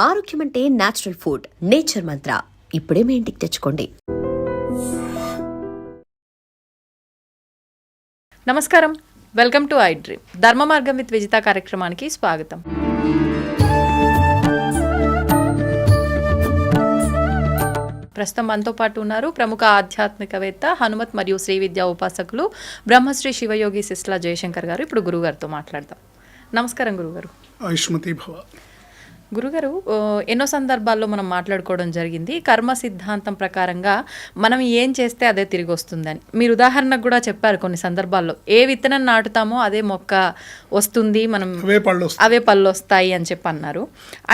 ఆరోగ్యం అంటే natural food. Nature మంత్ర ఇప్పుడే మీ ఇంటికి తెచ్చుకోండి. నమస్కారం, వెల్కమ్ టు ఐ డ్రీమ్. ధర్మ మార్గం విత్ విజిత కార్యక్రమానికి స్వాగతం. ప్రస్తుతం మనతో పాటు ఉన్నారు ప్రముఖ ఆధ్యాత్మికవేత్త, హనుమత్ మరియు శ్రీ విద్యా ఉపాసకులు బ్రహ్మశ్రీ శివయోగి సిస్లా జయశంకర్ గారు. ఇప్పుడు గురుగారితో మాట్లాడదాం. నమస్కారం గురుగారు. ఆయుష్మతి భవ. గురుగారు, ఎన్నో సందర్భాల్లో మనం మాట్లాడుకోవడం జరిగింది కర్మ సిద్ధాంతం ప్రకారంగా మనం ఏం చేస్తే అదే తిరిగి వస్తుందని. మీరు ఉదాహరణకు కూడా చెప్పారు కొన్ని సందర్భాల్లో ఏ విత్తనం నాటుతామో అదే మొక్క వస్తుంది, మనం అవే పళ్ళు వస్తాయి అని చెప్పి అన్నారు.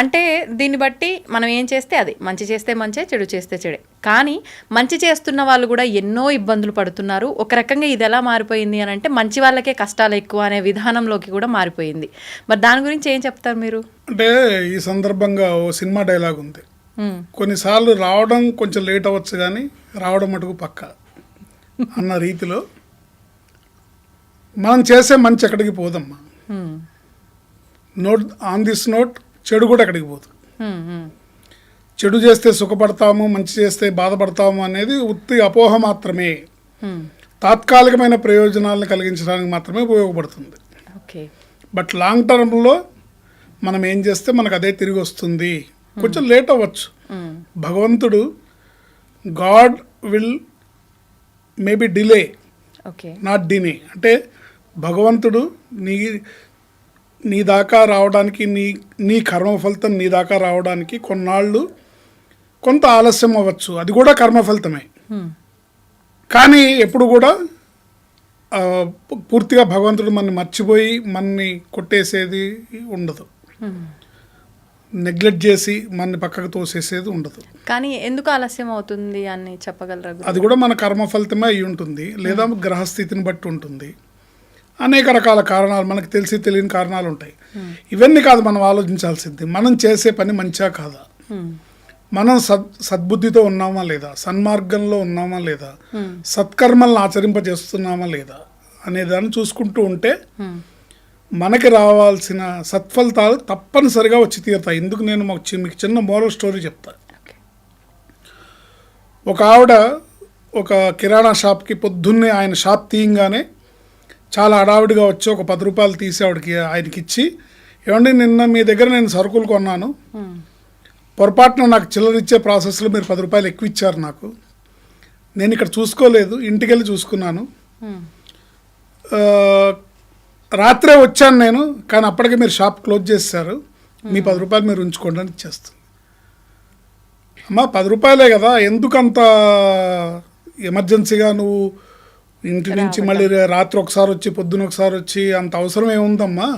అంటే దీన్ని బట్టి మనం ఏం చేస్తే అదే, మంచి చేస్తే మంచే, చెడు చేస్తే చెడే. కానీ మంచి చేస్తున్న వాళ్ళు కూడా ఎన్నో ఇబ్బందులు పడుతున్నారు. ఒక రకంగా ఇది ఎలా మారిపోయింది అని అంటే మంచి వాళ్ళకే కష్టాలు ఎక్కువ అనే విధానంలోకి కూడా మారిపోయింది. మరి దాని గురించి ఏం చెప్తారు మీరు? అంటే ఈ సందర్భంగా ఓ సినిమా డైలాగ్ ఉంది, కొన్నిసార్లు రావడం కొంచెం లేట్ అవ్వచ్చు కానీ రావడం మటుకు పక్క అన్న రీతిలో మనం చేసే మంచి ఎక్కడికి పోదమ్మా. నోట్ ఆన్ దిస్ నోట్, చెడు కూడా ఎక్కడికి పోదు. చెడు చేస్తే సుఖపడతాము, మంచి చేస్తే బాధపడతాము అనేది ఉత్తి అపోహ మాత్రమే. తాత్కాలికమైన ప్రయోజనాలను కలిగించడానికి మాత్రమే ఉపయోగపడుతుంది. బట్ లాంగ్ టర్మ్లో మనం ఏం చేస్తే మనకు అదే తిరిగి వస్తుంది. కొంచెం లేట్ అవ్వచ్చు. భగవంతుడు god will maybe delay, not deny. అంటే భగవంతుడు నీ దాకా రావడానికి, నీ కర్మ ఫలితం నీ దాకా రావడానికి కొన్నాళ్ళు కొంత ఆలస్యం అవ్వచ్చు. అది కూడా కర్మ ఫలితమే. కానీ ఎప్పుడు కూడా పూర్తిగా భగవంతుడు మనని మర్చిపోయి మనని కొట్టేసేది ఉండదు, నెగ్లెక్ట్ చేసి మనని పక్కకు తోసేసేది ఉండదు. కానీ ఎందుకు ఆలస్యం అవుతుంది అని చెప్పగలరా? అది కూడా మన కర్మ ఫలితమే అయి ఉంటుంది, లేదా గ్రహస్థితిని బట్టి ఉంటుంది. అనేక రకాల కారణాలు, మనకు తెలిసి తెలియని కారణాలు ఉంటాయి. ఇవన్నీ కాదు మనం ఆలోచించాల్సింది, మనం చేసే పని మంచిగా కాదా, మనం సద్బుద్ధితో ఉన్నామా లేదా, సన్మార్గంలో ఉన్నామా లేదా, సత్కర్మలను ఆచరింపజేస్తున్నామా లేదా అనే దాన్ని చూసుకుంటూ ఉంటే మనకి రావాల్సిన సత్ఫలితాలు తప్పనిసరిగా వచ్చి తీరుతాయి. ఎందుకు నేను మీకు చిన్న మోరల్ స్టోరీ చెప్తా. ఒక ఆవిడ ఒక కిరాణా షాప్కి పొద్దున్నే ఆయన షాప్ తీయంగానే చాలా హడావిడిగా వచ్చి ఒక 10 రూపాయలు తీసి ఆయనకి ఇచ్చి, ఏమండి నిన్న మీ దగ్గర నేను సరుకులు కొన్నాను, పొరపాటున నాకు చిల్లరిచ్చే ప్రాసెస్లో మీరు 10 రూపాయలు ఎక్కువ ఇచ్చారు, నాకు నేను ఇక్కడ చూసుకోలేదు, ఇంటికి వెళ్ళి చూసుకున్నాను, రాత్రే వచ్చాను నేను, కానీ అప్పటికే మీరు షాప్ క్లోజ్ చేశారు, మీ 10 రూపాయలు మీరు ఉంచుకోండి అని ఇచ్చేస్తుంది. అమ్మా 10 రూపాయలే కదా, ఎందుకంత ఎమర్జెన్సీగా నువ్వు ఇంటి నుంచి మళ్ళీ రాత్రి ఒకసారి వచ్చి పొద్దున ఒకసారి వచ్చి అంత అవసరం ఏముందమ్మా,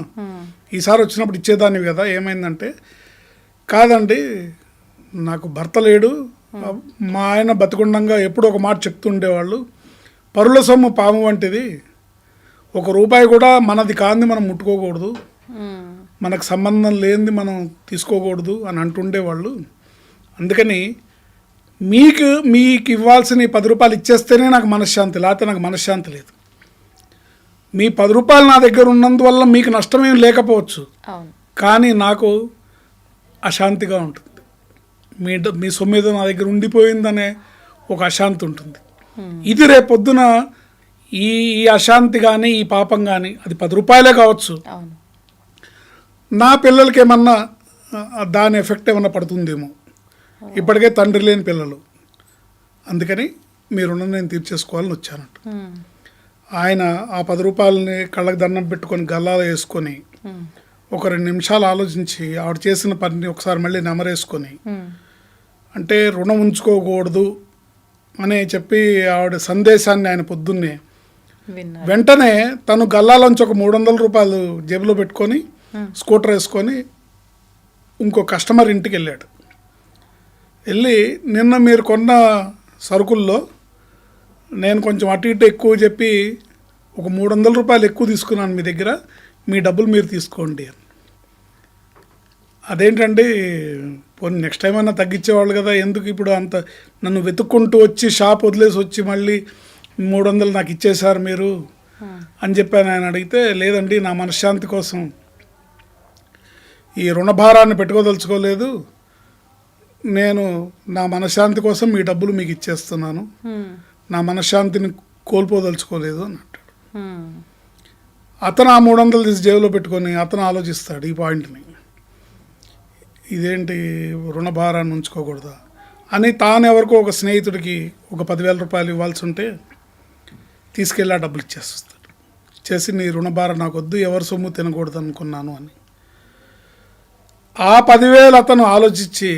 ఈసారి వచ్చినప్పుడు ఇచ్చేదానివి కదా, ఏమైందంటే కాదండి నాకు భర్త లేడు, మా ఆయన బతికుండంగా ఎప్పుడో ఒక మాట చెప్తుండేవాళ్ళు, పరుల సొమ్ము పాము వంటిది, 1 రూపాయి కూడా మనది కాంది మనం ముట్టుకోకూడదు, మనకు సంబంధం లేనిది మనం తీసుకోకూడదు అని అంటుండేవాళ్ళు. అందుకని మీకు ఇవ్వాల్సిన 10 రూపాయలు ఇచ్చేస్తేనే నాకు మనశ్శాంతి, లేకపోతే నాకు మనశ్శాంతి లేదు. మీ 10 రూపాయలు నా దగ్గర ఉన్నందువల్ల మీకు నష్టమేం లేకపోవచ్చు, కానీ నాకు అశాంతిగా ఉంటుంది. మీ సొమ్మిదో నా దగ్గర ఉండిపోయిందనే ఒక అశాంతి ఉంటుంది. ఇది రేపొద్దున ఈ అశాంతి కానీ ఈ పాపం కానీ అది 10 రూపాయలే కావచ్చు, నా పిల్లలకి ఏమన్నా దాని ఎఫెక్ట్ ఏమన్నా పడుతుందేమో. ఇప్పటికే తండ్రి లేని పిల్లలు, అందుకని మీ రుణం నేను తీర్చేసుకోవాలని వచ్చానంట. ఆయన ఆ 10 రూపాయలని కళ్ళకు దండం పెట్టుకొని గల్లాలో వేసుకొని ఒక 2 నిమిషాలు ఆలోచించి ఆవిడ చేసిన పనిని ఒకసారి మళ్ళీ నెమరేసుకొని, అంటే రుణం ఉంచుకోకూడదు అని చెప్పి ఆవిడ సందేశాన్ని ఆయన పొద్దున్నే వెంటనే తను గల్లాలోంచి ఒక 300 రూపాయలు జేబులో పెట్టుకొని స్కూటర్ వేసుకొని ఇంకో కస్టమర్ ఇంటికి వెళ్ళాడు. వెళ్ళి నిన్న మీరు కొన్న సరుకుల్లో నేను కొంచెం అటు ఇటు ఎక్కువ చెప్పి ఒక 300 రూపాయలు ఎక్కువ తీసుకున్నాను మీ దగ్గర, మీ డబ్బులు మీరు తీసుకోండి అని. అదేంటండి పోనీ నెక్స్ట్ టైం అన్నా తగ్గించేవాళ్ళు కదా, ఎందుకు ఇప్పుడు అంత నన్ను వెతుక్కుంటూ వచ్చి షాప్ వదిలేసి వచ్చి మళ్ళీ 300 నాకు ఇచ్చేశారు మీరు అని చెప్పాను. ఆయన అడిగితే లేదండి నా మనశ్శాంతి కోసం ఈ రుణభారాన్ని పెట్టుకోదలుచుకోలేదు, నేను నా మనశ్శాంతి కోసం మీ డబ్బులు మీకు ఇచ్చేస్తున్నాను, నా మనశ్శాంతిని కోల్పోదలుచుకోలేదు అని అంటాడు. అతను ఆ 300 తీసి జేబులో పెట్టుకొని అతను ఆలోచిస్తాడు ఈ పాయింట్ని, ఇదేంటి రుణభారాన్ని ఉంచుకోకూడదా అని. తాను ఎవరికో ఒక స్నేహితుడికి ఒక 10,000 రూపాయలు ఇవ్వాల్సి ఉంటే తీసుకెళ్ళి ఆ డబ్బులు ఇచ్చేస్తాడు. ఇచ్చేసి నీ రుణభారం నాకు వద్దు, ఎవరి సొమ్ము తినకూడదు అనుకున్నాను అని. ఆ 10,000 అతను ఆలోచించి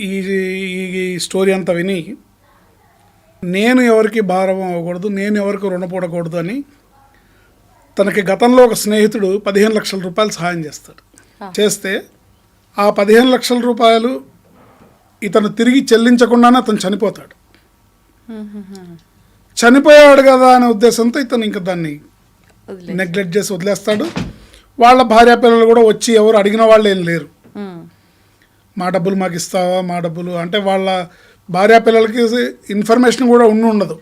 ఈ స్టోరీ అంతా విని నేను ఎవరికి భారం అవ్వకూడదు, నేను ఎవరికి రుణపడకూడదు అని తనకి గతంలో ఒక స్నేహితుడు 15 లక్షల రూపాయలు సహాయం చేస్తాడు. చేస్తే ఆ 15 లక్షల రూపాయలు ఇతను తిరిగి చెల్లించకుండానే అతను చనిపోతాడు. చనిపోయాడు కదా అనే ఉద్దేశంతో ఇతను ఇంకా దాన్ని నెగ్లెక్ట్ చేసి వదిలేస్తాడు. వాళ్ళ భార్య పిల్లలు కూడా వచ్చి ఎవరు అడిగిన వాళ్ళు ఏం లేరు, మా డబ్బులు మాకు ఇస్తావా, మా డబ్బులు అంటే వాళ్ళ భార్య పిల్లలకి ఇన్ఫర్మేషన్ కూడా ఉండదు,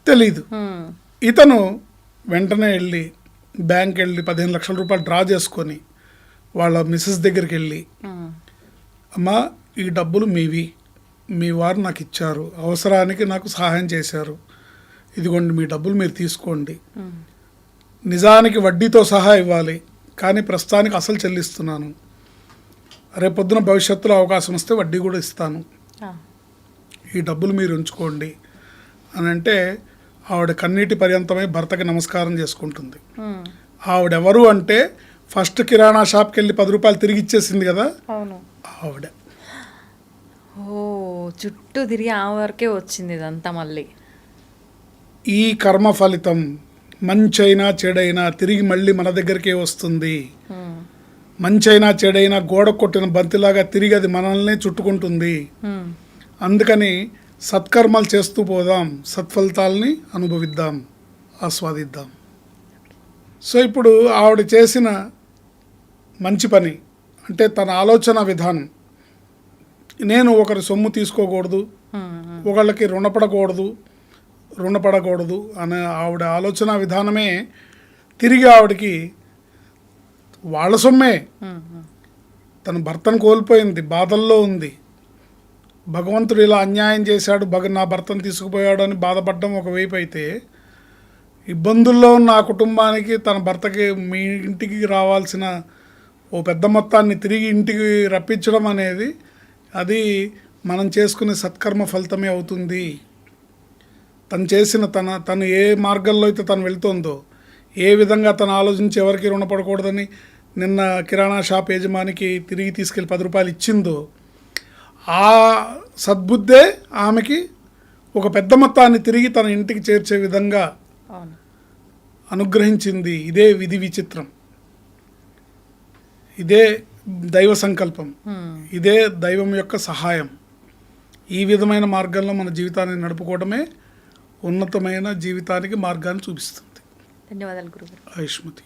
తెలీదు. ఇతను వెంటనే వెళ్ళి బ్యాంక్ వెళ్ళి 15 లక్షల రూపాయలు డ్రా చేసుకొని వాళ్ళ మిస్సెస్ దగ్గరికి వెళ్ళి, అమ్మా ఈ డబ్బులు మీవి, మీ వారు నాకు ఇచ్చారు, అవసరానికి నాకు సహాయం చేశారు, ఇదిగోండి మీ డబ్బులు మీరు తీసుకోండి, నిజానికి వడ్డీతో సహా ఇవ్వాలి కానీ ప్రస్తుతానికి అసలు చెల్లిస్తున్నాను, రేపొద్దున భవిష్యత్తులో అవకాశం వస్తే వడ్డీ కూడా ఇస్తాను, ఈ డబ్బులు మీరు ఉంచుకోండి అని అంటే ఆవిడ కన్నీటి పర్యంతమై భర్తకి నమస్కారం చేసుకుంటుంది. ఆవిడెవరు అంటే ఫస్ట్ కిరాణా షాప్కి వెళ్ళి 10 రూపాయలు తిరిగి ఇచ్చేసింది కదా ఆవిడ. చుట్టూ తిరిగి ఆ వరకే వచ్చింది ఇదంతా. మళ్ళీ ఈ కర్మ ఫలితం మంచైనా చెడైనా తిరిగి మళ్ళీ మన దగ్గరికే వస్తుంది. మంచైనా చెడైనా గోడ కొట్టిన బంతిలాగా తిరిగి అది మనల్నే చుట్టుకుంటుంది. అందుకని సత్కర్మలు చేస్తూ పోదాం, సత్ఫలితాలని అనుభవిద్దాం, ఆస్వాదిద్దాం. సో ఇప్పుడు ఆవిడ చేసిన మంచి పని అంటే తన ఆలోచన విధానం, నేను ఒకరి సొమ్ము తీసుకోకూడదు, ఒకళ్ళకి రుణపడకూడదు అనే ఆవిడ ఆలోచన విధానమే తిరిగి ఆవిడకి వాళ్ళ సొమ్మే, తన భర్తను కోల్పోయింది, బాధల్లో ఉంది, భగవంతుడు ఇలా అన్యాయం చేశాడు, నా భర్తను తీసుకుపోయాడు అని బాధపడడం ఒకవైపు అయితే, ఇబ్బందుల్లో ఉన్న ఆ కుటుంబానికి తన భర్తకి మీ ఇంటికి రావాల్సిన ఓ పెద్ద మొత్తాన్ని తిరిగి ఇంటికి రప్పించడం అనేది అది మనం చేసుకునే సత్కర్మ ఫలితమే అవుతుంది. తను చేసిన తను ఏ మార్గంలో అయితే తను వెళ్తుందో, ఏ విధంగా తను ఆలోచించి ఎవరికి రుణపడకూడదని నిన్న కిరాణా షాప్ యజమానికి తిరిగి తీసుకెళ్ళి 10 రూపాయలు ఇచ్చిందో, ఆ సద్బుద్ధే ఆమెకి ఒక పెద్ద మొత్తాన్ని తిరిగి తన ఇంటికి చేర్చే విధంగా అనుగ్రహించింది. ఇదే విధి విచిత్రం, ఇదే దైవ సంకల్పం, ఇదే దైవం యొక్క సహాయం. ఈ విధమైన మార్గంలో మన జీవితాన్ని నడుపుకోవడమే ఉన్నతమైన జీవితానికి మార్గాన్ని చూపిస్తుంది. ధన్యవాదాలు గురుగారు. ఆయుష్మతి.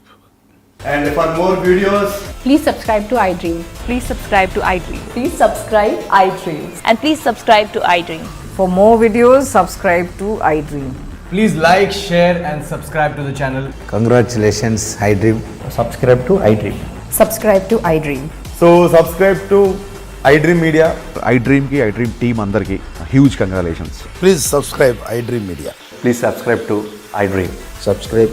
And for more videos, please subscribe to iDream. Please subscribe to iDream. Please subscribe iDream. And please subscribe to iDream. For more videos, subscribe to iDream. please like, share and subscribe to the channel. Congratulations, iDream. Subscribe to iDream. Subscribe to iDream. So subscribe to iDream Media. iDream team andarki huge congratulations. Please subscribe iDream Media. Please subscribe to iDream. Subscribe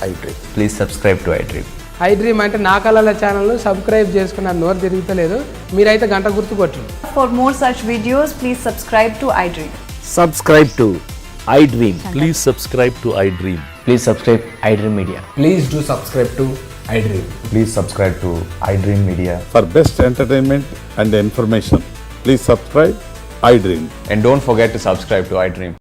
iDream. Please subscribe to iDream. iDream అంటే నా కళల ఛానల్ను subscribe చేసుకున్న నోరు తిరుగుతలేదు, మీరైతే గంట గుర్తు కొట్టండి. For more such videos, please subscribe to iDream. Subscribe to iDream. Please subscribe to iDream. Please subscribe iDream Media. Please do subscribe to iDream. Please subscribe to iDream Media. For best entertainment and information, please subscribe iDream. And don't forget to subscribe to iDream.